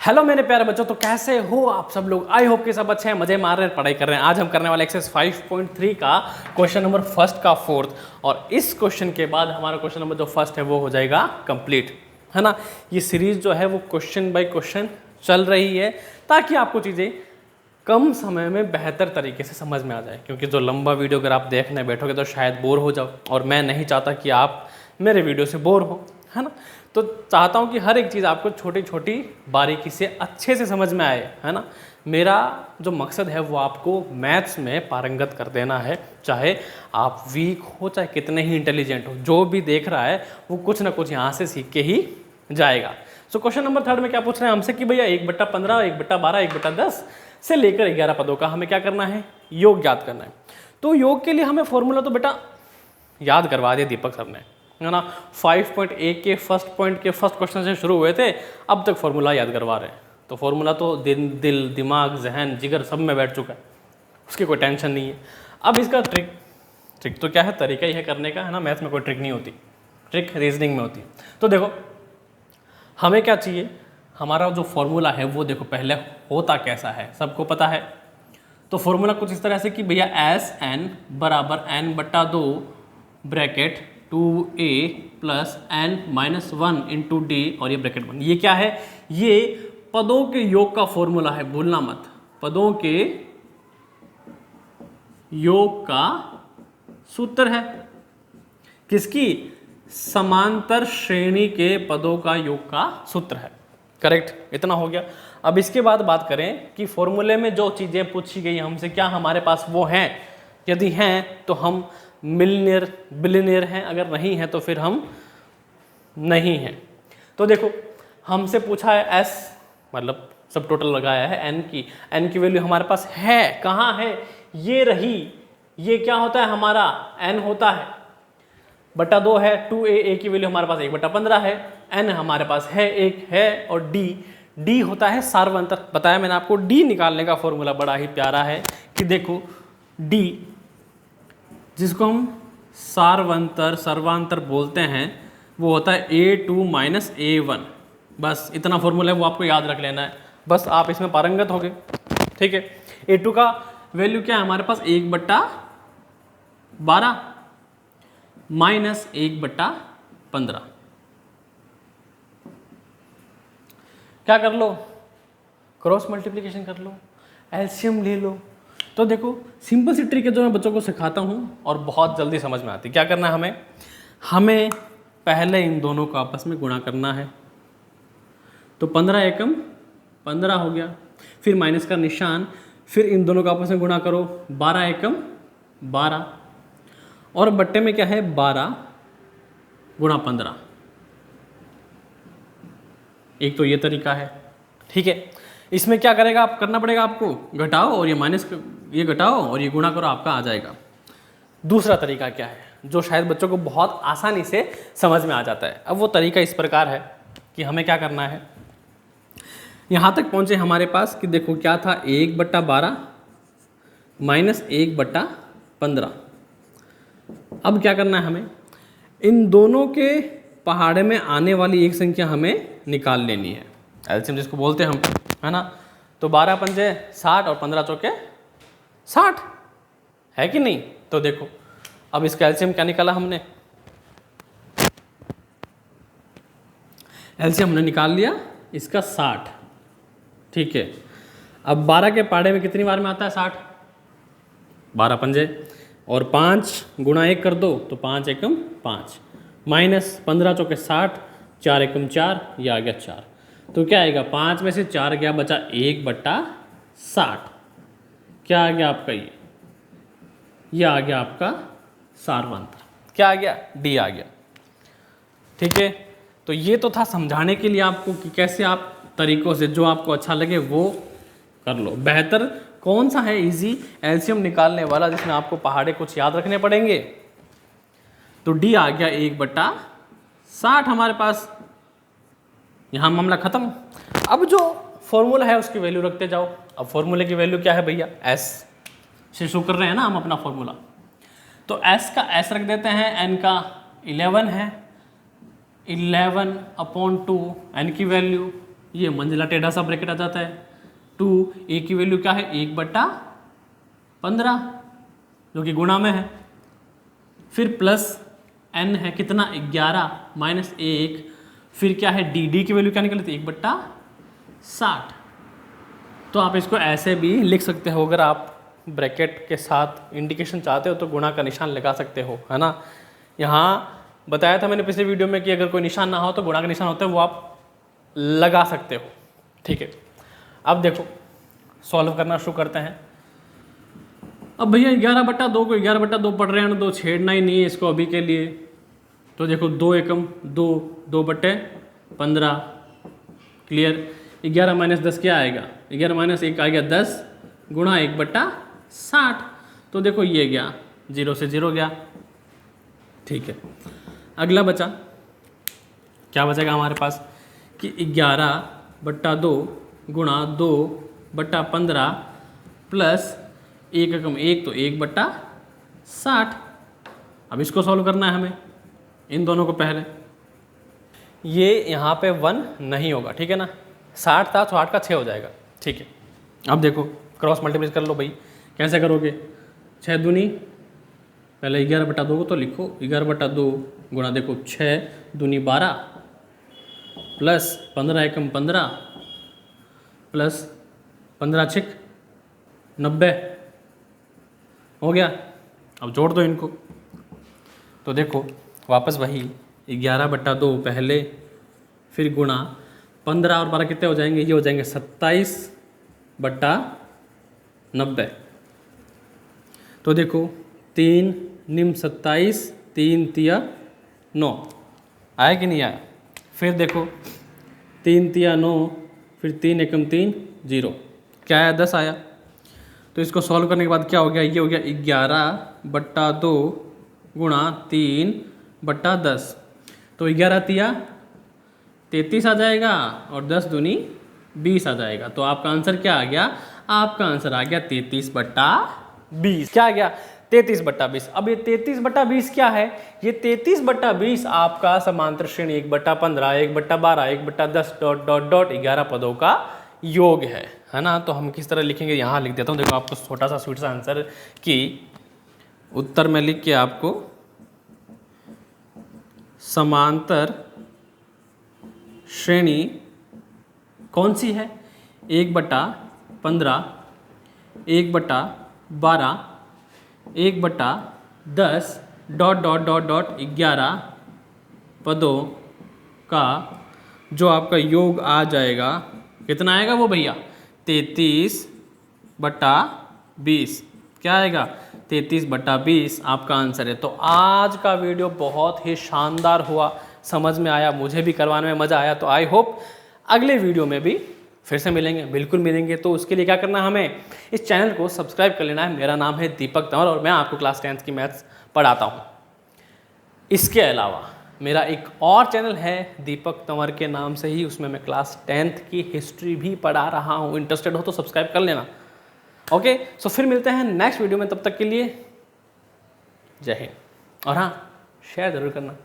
Hello मेरे प्यारे बच्चों, तो कैसे हो आप सब लोग। आई होप कि सब अच्छे हैं, मजे मार रहे हैं, पढ़ाई कर रहे हैं। आज हम करने वाले एक्सरसाइज 5.3 का क्वेश्चन नंबर फर्स्ट का फोर्थ, और इस क्वेश्चन के बाद हमारा क्वेश्चन नंबर जो फर्स्ट है वो हो जाएगा कंप्लीट, है ना। ये सीरीज जो है वो क्वेश्चन बाय क्वेश्चन चल रही है ताकि आपको चीज़ें कम समय में बेहतर तरीके से समझ में आ जाए, क्योंकि जो लंबा वीडियो अगर आप देखने बैठोगे तो शायद बोर हो जाओ, और मैं नहीं चाहता कि आप मेरे वीडियो से बोर हो, है ना। तो चाहता हूँ कि हर एक चीज़ आपको छोटी छोटी बारीकी से अच्छे से समझ में आए, है ना। मेरा जो मकसद है वो आपको मैथ्स में पारंगत कर देना है, चाहे आप वीक हो चाहे कितने ही इंटेलिजेंट हो। जो भी देख रहा है वो कुछ ना कुछ यहाँ से सीख के ही जाएगा। सो क्वेश्चन नंबर थर्ड में क्या पूछ रहे हैं हमसे कि भैया 1/15, 1/12, 1/10 से लेकर 11 पदों का हमें क्या करना है, योग ज्ञात करना है। तो योग के लिए हमें फॉर्मूला तो बेटा याद करवा दिया दीपक सर ने, है ना। 5.1 के फर्स्ट पॉइंट के फर्स्ट क्वेश्चन से शुरू हुए थे, अब तक फॉर्मूला याद करवा रहे हैं। तो फॉर्मूला तो दिल दिमाग जहन जिगर सब में बैठ चुका है, उसकी कोई टेंशन नहीं है। अब इसका ट्रिक तो क्या है, तरीका ही है करने का, है ना। मैथ्स में कोई ट्रिक नहीं होती, ट्रिक रीजनिंग में होती है। तो देखो हमें क्या चाहिए, हमारा जो फॉर्मूला है वो देखो पहले होता कैसा है सबको पता है। तो फॉर्मूला कुछ इस तरह से कि भैया एस एन बराबर n/2 bracket 2a plus n-1 into D, और ये ब्रैकेट 1। ये क्या है, ये पदों के योग का फॉर्मूला है, भूलना मत। पदों के योग का सूत्र है किसकी, समांतर श्रेणी के पदों का योग का सूत्र है। करेक्ट, इतना हो गया। अब इसके बाद बात करें कि फॉर्मूले में जो चीजें पूछी गई हमसे क्या हमारे पास वो हैं। यदि हैं तो हम मिलियनियर बिलियनियर हैं, अगर नहीं है तो फिर हम नहीं हैं। तो देखो हमसे पूछा है एस, मतलब सब टोटल लगाया है एन की वैल्यू हमारे पास है, कहाँ है, ये रही। ये क्या होता है हमारा एन होता है बटा 2 है, 2a की वैल्यू हमारे पास 1/15 है, n हमारे पास है 1 है, और d होता है सार्वंतर। बताया मैंने आपको d निकालने का फॉर्मूला बड़ा ही प्यारा है कि देखो d जिसको हम सर्वांतर बोलते हैं वो होता है a2 माइनस a1। बस इतना फॉर्मूला है, वो आपको याद रख लेना है, बस आप इसमें पारंगत हो गए, ठीक है। a2 का वैल्यू क्या है हमारे पास 1/12 माइनस 1/15। क्या कर लो, क्रॉस मल्टीप्लिकेशन कर लो, एलसीएम ले लो। तो देखो सिंपल सी ट्रिक है जो मैं बच्चों को सिखाता हूँ और बहुत जल्दी समझ में आती है। क्या करना है हमें पहले इन दोनों को आपस में गुणा करना है। तो 15 एकम 15 हो गया, फिर माइनस का निशान, फिर इन दोनों को आपस में गुणा करो, 12 एकम 12, और बट्टे में क्या है 12 गुणा 15। एक तो ये तरीका है, ठीक है। इसमें क्या करेगा आप, करना पड़ेगा आपको घटाओ और ये माइनस, ये घटाओ और ये गुणा करो, आपका आ जाएगा। दूसरा तरीका क्या है जो शायद बच्चों को बहुत आसानी से समझ में आ जाता है। अब वो तरीका इस प्रकार है कि हमें क्या करना है, यहाँ तक पहुँचे हमारे पास कि देखो क्या था 1/12 माइनस 1/15। अब क्या करना है हमें, इन दोनों के पहाड़े में आने वाली एक संख्या हमें निकाल लेनी है, एलसीएम जिसको बोलते हैं हम, है ना। तो 12 पंजे 60 और 15 चौके 60 है कि नहीं। तो देखो अब इसका एलसीएम क्या निकाला हमने, एलसीएम हमने निकाल लिया इसका 60, ठीक है। अब 12 के पहाड़े में कितनी बार में आता है 60, 12 पंजे, और 5 गुणा 1 कर दो तो 5 एकम 5, माइनस 15 चौके 60, 4 एकम 4, ये आ गया 4। तो क्या आएगा, 5 में से 4 गया, बचा 1/60। क्या आ गया आपका, ये आ गया आपका सार्वंतर। क्या आ गया, डी आ गया, ठीक है। तो ये तो था समझाने के लिए आपको कि कैसे आप तरीकों से जो आपको अच्छा लगे वो कर लो। बेहतर कौन सा है इजी, एलसीएम निकालने वाला जिसमें आपको पहाड़े कुछ याद रखने पड़ेंगे। तो डी आ गया 1/60 हमारे पास, यहाँ मामला खत्म। अब जो फॉर्मूला है उसकी वैल्यू रखते जाओ। अब फॉर्मूले की वैल्यू क्या है भैया, एस से शुरू कर रहे हैं ना हम अपना फॉर्मूला। तो एस का एस रख देते हैं, एन का 11 है, 11/2 एन की वैल्यू ये मंजिला टेढ़ा सा ब्रैकेट आ जाता है। 2 ए की वैल्यू क्या है 1/15 जो कि गुणा में है, फिर प्लस n है कितना 11 माइनस 1, फिर क्या है डी की वैल्यू क्या निकली थी 1/60। तो आप इसको ऐसे भी लिख सकते हो, अगर आप ब्रैकेट के साथ इंडिकेशन चाहते हो तो गुणा का निशान लगा सकते हो, है ना। यहाँ बताया था मैंने पिछले वीडियो में कि अगर कोई निशान ना हो तो गुणा का निशान होता है वो आप लगा सकते हो, ठीक है। अब देखो सॉल्व करना शुरू करते हैं। अब भैया 11/2 को 11/2 पढ़ रहे हैं ना, 2 छेड़ना ही नहीं है इसको अभी के लिए। तो देखो 2 एकम 2, 2/15 क्लियर। 11 माइनस 10 क्या आएगा 11 माइनस 1 आ गया 10 गुणा 1/60। तो देखो ये गया 0 से 0 गया, ठीक है। अगला बचा क्या बचेगा हमारे पास कि 11/2 गुणा 2/15 प्लस 1 एकम 1 तो 1/60। अब इसको सॉल्व करना है हमें, इन दोनों को पहले। ये यहाँ पे 1 नहीं होगा, ठीक है ना। 60 था तो 8 का 6 हो जाएगा, ठीक है। अब देखो क्रॉस मल्टीप्लाई कर लो भाई, कैसे करोगे 6 दूनी, पहले 11/2 को तो लिखो 11/2 गुणा देखो 6 दूनी 12 प्लस 15 एकम 15 प्लस 15 छिक 90 हो गया। अब जोड़ दो इनको, तो देखो वापस वही 11/2 पहले, फिर गुणा 15 और 12 कितने हो जाएंगे, ये हो जाएंगे 27/90। तो देखो 3 निम 27, 3 तिया 9 आया कि नहीं आया। फिर देखो 3 तिया 9, फिर 3 एकम 3 0, क्या आया 10 आया। तो इसको सॉल्व करने के बाद क्या हो गया, ये हो गया 11/2 गुणा 3/10। तो 11 तिया 33 आ जाएगा और 10 दूनी 20 आ जाएगा। तो आपका आंसर क्या आ गया, आपका आंसर आ गया 33/20। क्या आ गया 33/20। अब ये 33/20 क्या है, ये 33/20 आपका समांतर श्रेणी 1/15, 1/12, 1/10 डॉट डॉट डॉट 11 पदों का योग है ना। तो हम किस तरह लिखेंगे, यहाँ लिख देता हूँ। देखो आपको छोटा सा स्वीट सा आंसर कि उत्तर में लिख के आपको समांतर श्रेणी कौन सी है 1/15, 1/12, 1/10 डॉट डॉट डॉट डॉट 11 पदों का जो आपका योग आ जाएगा, कितना आएगा वो भैया 33/20। क्या आएगा 33/20 आपका आंसर है। तो आज का वीडियो बहुत ही शानदार हुआ, समझ में आया, मुझे भी करवाने में मज़ा आया। तो आई होप अगले वीडियो में भी फिर से मिलेंगे, बिल्कुल मिलेंगे। तो उसके लिए क्या करना है, हमें इस चैनल को सब्सक्राइब कर लेना है। मेरा नाम है दीपक तंवर और मैं आपको क्लास 10th की मैथ्स पढ़ाता हूँ। इसके अलावा मेरा एक और चैनल है दीपक तंवर के नाम से ही, उसमें मैं क्लास 10th की हिस्ट्री भी पढ़ा रहा हूँ। इंटरेस्टेड हो तो सब्सक्राइब कर लेना। ओके, सो फिर मिलते हैं नेक्स्ट वीडियो में, तब तक के लिए जय हिंद। और हाँ, शेयर ज़रूर करना।